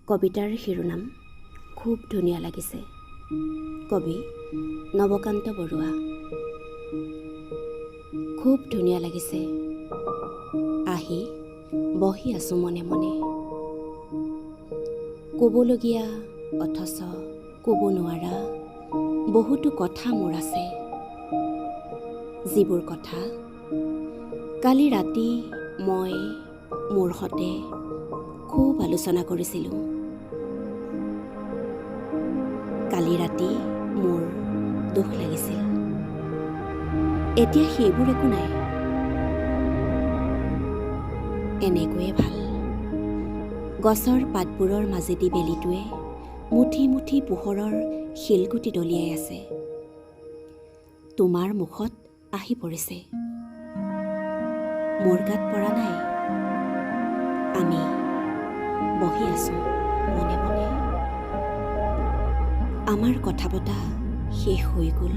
কবিতাৰ শিৰোনাম খুব ধুনীয়া লাগিছে। কবি নৱকান্ত বৰুৱা। খুব ধুনীয়া লাগিছে, আহি বহি আছোঁ মনে মনে। ক'বলগীয়া অথচ ক'ব নোৱাৰা বহুতো কথা মোৰ আছে, যিবোৰ কথা কালি ৰাতি মই মোৰ সতে খুব আলোচনা কৰিছিলোঁ। কালি ৰাতি মোৰ দুখ লাগিছিল, এতিয়া সেইবোৰ একো নাই, এনেকৈয়ে ভাল। গছৰ পাতবোৰৰ মাজেদি বেলিটোৱে মুঠি মুঠি পোহৰৰ শিলগুটি দলিয়াই আছে, তোমাৰ মুখত আহি পৰিছে, মোৰ গাত পৰা নাই। আমি বহি আছোঁ মনে মনে, আমাৰ কথা পতা শেষ হৈ গ'ল।